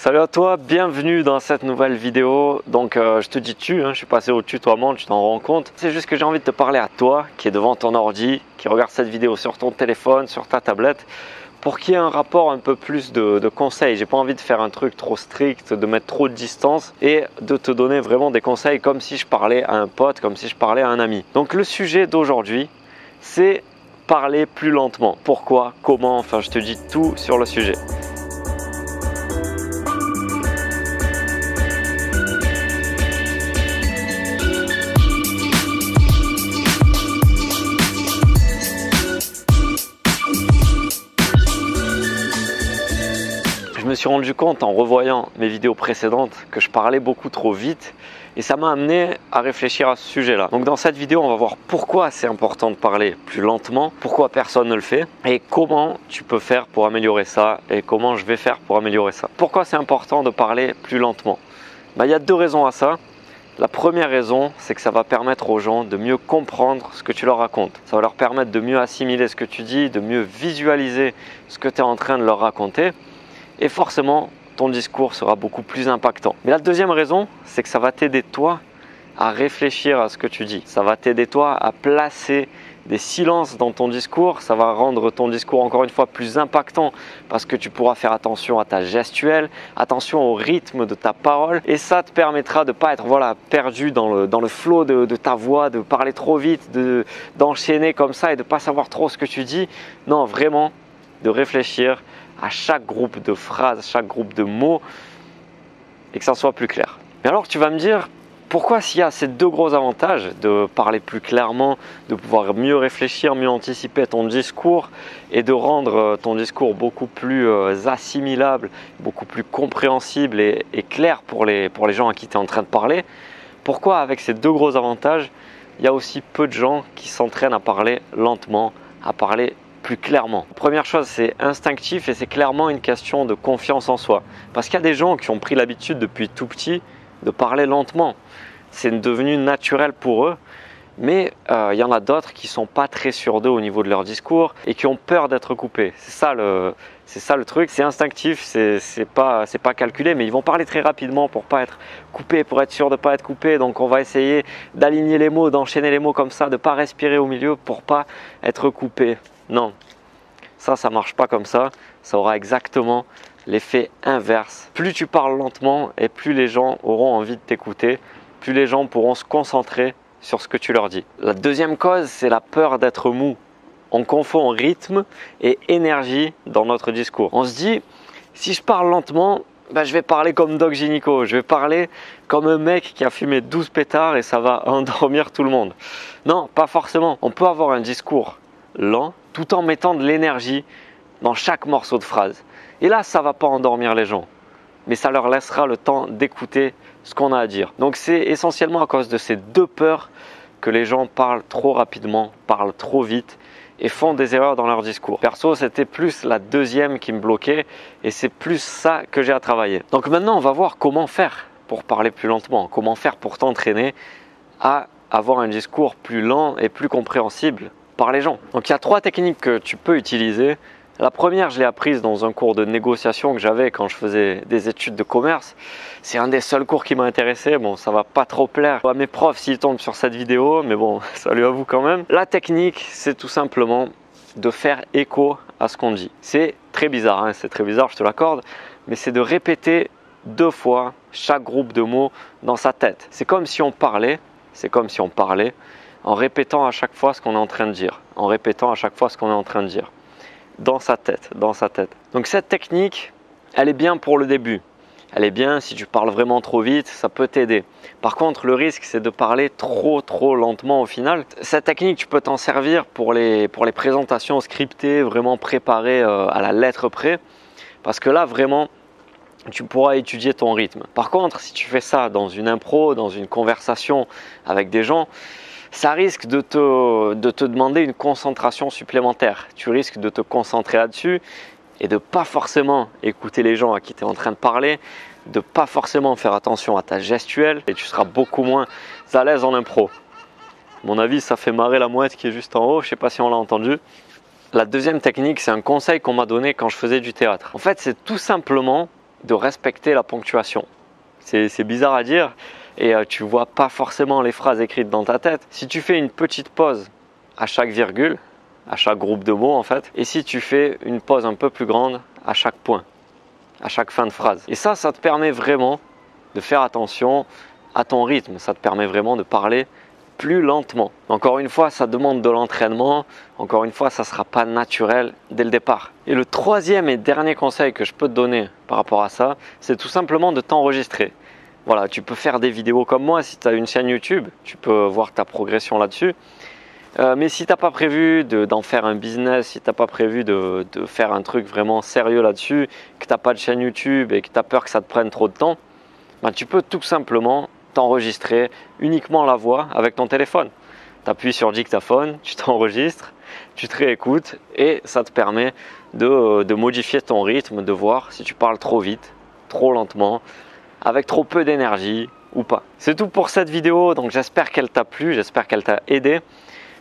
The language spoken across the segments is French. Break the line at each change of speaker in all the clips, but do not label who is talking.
Salut à toi, bienvenue dans cette nouvelle vidéo. Donc je te dis je suis passé au tutoiement, tu t'en rends compte. C'est juste que j'ai envie de te parler à toi qui est devant ton ordi, qui regarde cette vidéo sur ton téléphone, sur ta tablette, pour qu'il y ait un rapport un peu plus de conseils. J'ai pas envie de faire un truc trop strict, de mettre trop de distance et de te donner vraiment des conseils comme si je parlais à un pote, comme si je parlais à un ami. Donc le sujet d'aujourd'hui, c'est parler plus lentement. Pourquoi, comment, enfin je te dis tout sur le sujet. Je me suis rendu compte en revoyant mes vidéos précédentes que je parlais beaucoup trop vite et ça m'a amené à réfléchir à ce sujet-là. Donc dans cette vidéo, on va voir pourquoi c'est important de parler plus lentement, pourquoi personne ne le fait et comment tu peux faire pour améliorer ça et comment je vais faire pour améliorer ça. Pourquoi c'est important de parler plus lentement? Il y a deux raisons à ça. La première raison, c'est que ça va permettre aux gens de mieux comprendre ce que tu leur racontes. Ça va leur permettre de mieux assimiler ce que tu dis, de mieux visualiser ce que tu es en train de leur raconter. Et forcément, ton discours sera beaucoup plus impactant. Mais la deuxième raison, c'est que ça va t'aider toi à réfléchir à ce que tu dis. Ça va t'aider toi à placer des silences dans ton discours. Ça va rendre ton discours encore une fois plus impactant parce que tu pourras faire attention à ta gestuelle, attention au rythme de ta parole. Et ça te permettra de ne pas être perdu dans le flow de ta voix, de parler trop vite, d'enchaîner comme ça et de ne pas savoir trop ce que tu dis. Non, vraiment, de réfléchir à chaque groupe de phrases, chaque groupe de mots et que ça soit plus clair. Mais alors tu vas me dire, pourquoi s'il y a ces deux gros avantages de parler plus clairement, de pouvoir mieux réfléchir, mieux anticiper ton discours et de rendre ton discours beaucoup plus assimilable, beaucoup plus compréhensible et clair pour les gens à qui tu es en train de parler, pourquoi avec ces deux gros avantages, il y a aussi peu de gens qui s'entraînent à parler lentement, à parler plus clairement. Première chose, c'est instinctif et c'est clairement une question de confiance en soi. Parce qu'il y a des gens qui ont pris l'habitude depuis tout petit de parler lentement. C'est devenu naturel pour eux. Mais il y en a d'autres qui ne sont pas très sûrs d'eux au niveau de leur discours et qui ont peur d'être coupés. C'est ça le truc, c'est instinctif, c'est pas calculé, mais ils vont parler très rapidement pour pas être coupés, pour être sûr de ne pas être coupés. Donc on va essayer d'aligner les mots, d'enchaîner les mots comme ça, de ne pas respirer au milieu pour pas être coupé. Non, ça marche pas comme ça. Ça aura exactement l'effet inverse. Plus tu parles lentement et plus les gens auront envie de t'écouter, plus les gens pourront se concentrer sur ce que tu leur dis. La deuxième cause, c'est la peur d'être mou. On confond rythme et énergie dans notre discours. On se dit, si je parle lentement, je vais parler comme Doc Gynéco, je vais parler comme un mec qui a fumé 12 pétards et ça va endormir tout le monde. Non, pas forcément. On peut avoir un discours lent tout en mettant de l'énergie dans chaque morceau de phrase. Et là, ça ne va pas endormir les gens, mais ça leur laissera le temps d'écouter ce qu'on a à dire. Donc c'est essentiellement à cause de ces deux peurs que les gens parlent trop rapidement, parlent trop vite et font des erreurs dans leur discours. Perso, c'était plus la deuxième qui me bloquait et c'est plus ça que j'ai à travailler. Donc maintenant, on va voir comment faire pour parler plus lentement, comment faire pour t'entraîner à avoir un discours plus lent et plus compréhensible par les gens. Donc il y a trois techniques que tu peux utiliser. La première, je l'ai apprise dans un cours de négociation que j'avais quand je faisais des études de commerce. C'est un des seuls cours qui m'a intéressé. Bon, ça va pas trop plaire à mes profs s'ils tombent sur cette vidéo, mais bon, salut à vous quand même. La technique, c'est tout simplement de faire écho à ce qu'on dit. C'est très bizarre, hein, c'est très bizarre, je te l'accorde, mais c'est de répéter 2 fois chaque groupe de mots dans sa tête. C'est comme si on parlait, en répétant à chaque fois ce qu'on est en train de dire, dans sa tête. Donc cette technique, elle est bien pour le début. Elle est bien si tu parles vraiment trop vite, ça peut t'aider. Par contre, le risque, c'est de parler trop lentement au final. Cette technique, tu peux t'en servir pour les présentations scriptées, vraiment préparées à la lettre près, parce que là, vraiment, tu pourras étudier ton rythme. Par contre, si tu fais ça dans une impro, dans une conversation avec des gens, ça risque de te demander une concentration supplémentaire. Tu risques de te concentrer là-dessus et de ne pas forcément écouter les gens à qui tu es en train de parler, de ne pas forcément faire attention à ta gestuelle et tu seras beaucoup moins à l'aise en impro. À mon avis, ça fait marrer la mouette qui est juste en haut, je ne sais pas si on l'a entendu. La deuxième technique, c'est un conseil qu'on m'a donné quand je faisais du théâtre. En fait, c'est tout simplement de respecter la ponctuation. C'est bizarre à dire et tu ne vois pas forcément les phrases écrites dans ta tête. Si tu fais une petite pause à chaque virgule, à chaque groupe de mots en fait, et si tu fais une pause un peu plus grande à chaque point, à chaque fin de phrase. Et ça te permet vraiment de faire attention à ton rythme, ça te permet vraiment de parler plus lentement. Encore une fois, ça demande de l'entraînement, encore une fois, ça ne sera pas naturel dès le départ. Et le troisième et dernier conseil que je peux te donner par rapport à ça, c'est tout simplement de t'enregistrer. Voilà, tu peux faire des vidéos comme moi si tu as une chaîne YouTube, tu peux voir ta progression là-dessus. Mais si tu n'as pas prévu d'en faire un business, si tu n'as pas prévu de faire un truc vraiment sérieux là-dessus, que tu n'as pas de chaîne YouTube et que tu as peur que ça te prenne trop de temps, ben, tu peux tout simplement t'enregistrer uniquement la voix avec ton téléphone. Tu appuies sur dictaphone, tu t'enregistres, tu te réécoutes et ça te permet de modifier ton rythme, de voir si tu parles trop vite, trop lentement, avec trop peu d'énergie ou pas. C'est tout pour cette vidéo, donc j'espère qu'elle t'a plu, j'espère qu'elle t'a aidé.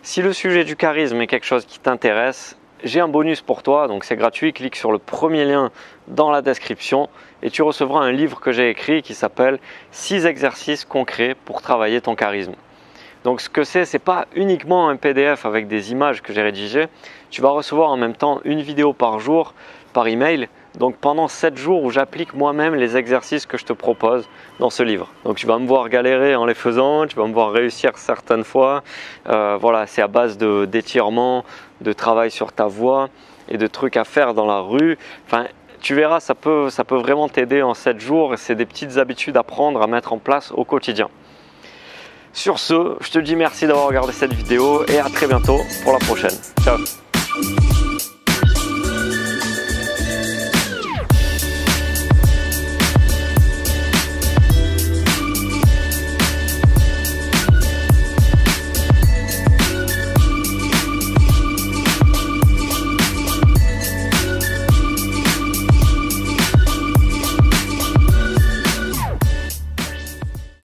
Si le sujet du charisme est quelque chose qui t'intéresse, j'ai un bonus pour toi, donc c'est gratuit, clique sur le premier lien dans la description et tu recevras un livre que j'ai écrit qui s'appelle 6 exercices concrets pour travailler ton charisme. Donc ce que c'est pas uniquement un PDF avec des images que j'ai rédigées, tu vas recevoir en même temps une vidéo par jour par email, donc pendant 7 jours où j'applique moi-même les exercices que je te propose dans ce livre. Donc tu vas me voir galérer en les faisant, tu vas me voir réussir certaines fois. Voilà, c'est à base d'étirements, de travail sur ta voix et de trucs à faire dans la rue. Enfin, tu verras, ça peut vraiment t'aider en 7 jours et c'est des petites habitudes à prendre, à mettre en place au quotidien. Sur ce, je te dis merci d'avoir regardé cette vidéo et à très bientôt pour la prochaine. Ciao!